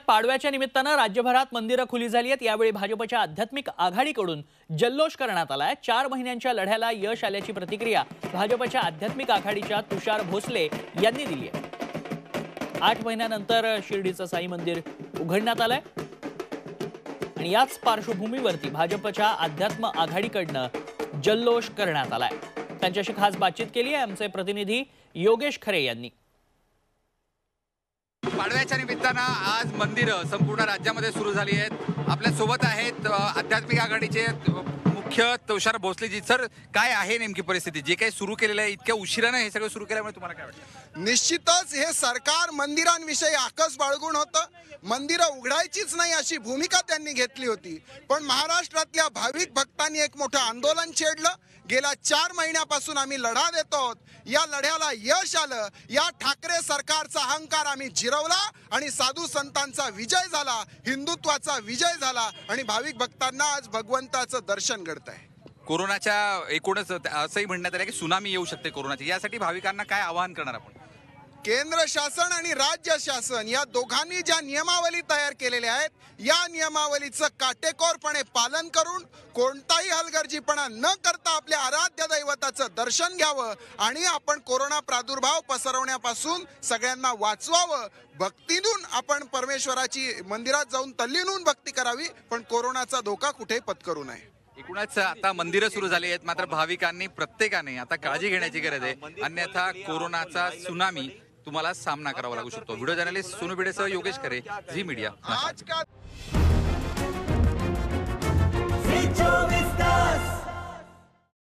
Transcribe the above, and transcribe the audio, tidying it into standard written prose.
पाडव्याच्या निमित्तानं राज्यभरात मंदिरं खुली झाली आहेत। यावेळी भाजपच्या आध्यात्मिक आघाडीकडून जल्लोष करण्यात आलाय। 4 महिन्यांच्या लढ्याला यश आल्याची प्रतिक्रिया भाजपच्या आध्यात्मिक आघाडीच्या तुषार भोसले यांनी दिली आहे। 8 महिन्यानंतर शिर्डीचं साई मंदिर उघडण्यात आलंय आणि याच पार्श्वभूमीवरती भाजपच्या अध्यात्म आघाडीकडनं जल्लोष करण्यात आलाय। त्यांच्याशी खास बातचीत केली आहे आमचे प्रतिनिधी योगेश खरे यांनी। पाडव्याच्या निमित्तानं आज मंदिरं संपूर्ण राज्यामध्ये सुरू झाली आहेत। आपल्या सोबत आहेत आध्यात्मिक आघाडीचे मुख्य तुषार भोसलेजी। सर, काय आहे नेमकी परिस्थिती? जे काही सुरू केलेलं आहे, इतक्या उशिराने हे सगळं सुरू केल्यामुळे तुम्हाला काय वाटतं? निश्चितच हे सरकार मंदिरांविषयी आकस बाळगून होतं। मंदिरं उघडायचीच नाही अशी भूमिका त्यांनी घेतली होती, पण महाराष्ट्रातल्या भाविक भक्तांनी एक मोठं आंदोलन छेडलं। गेल्या 4 महिन्यापासून आम्ही लढा देत आहोत। या लढ्याला यश आलं। या ठाकरे सरकारचा अहंकार आम्ही जिरवला आणि साधू संतांचा विजय झाला, हिंदुत्वाचा विजय झाला आणि भाविक भक्तांना आज भगवंताचं दर्शन घडतंय। कोरोनाच्या एकूणच असंही म्हणण्यात आलं की सुनामी येऊ शकते कोरोनाची। यासाठी भाविकांना काय आवाहन करणार आपण? केंद्र शासन आणि राज्य शासन या दोघांनी ज्या नियमावली तयार केलेल्या आहेत, या नियमावलीचं काटेकोरपणे पालन करून कोणताही हलगर्जीपणा न करता आपल्या आराध्य दैवताचं दर्शन घ्यावं आणि आपण कोरोना प्रादुर्भाव पसरवण्यापासून सगळ्यांना वाचवावं। भक्तीतून आपण परमेश्वराची मंदिरात जाऊन तल्लीन होऊन भक्ती करावी, पण कोरोनाचा धोका कुठेही पत्करू नये। एकूणच आता मंदिरं सुरू झाली आहेत, मात्र भाविकांनी प्रत्येकाने आता काळजी घेण्याची गरज आहे, अन्यथा कोरोनाचा सुनामी तुम्हाला सामना करावा लागू शकतो। व्हिडिओ जर्नलिस्ट सोनू भिडेसह योगेश खरे, झी मीडिया।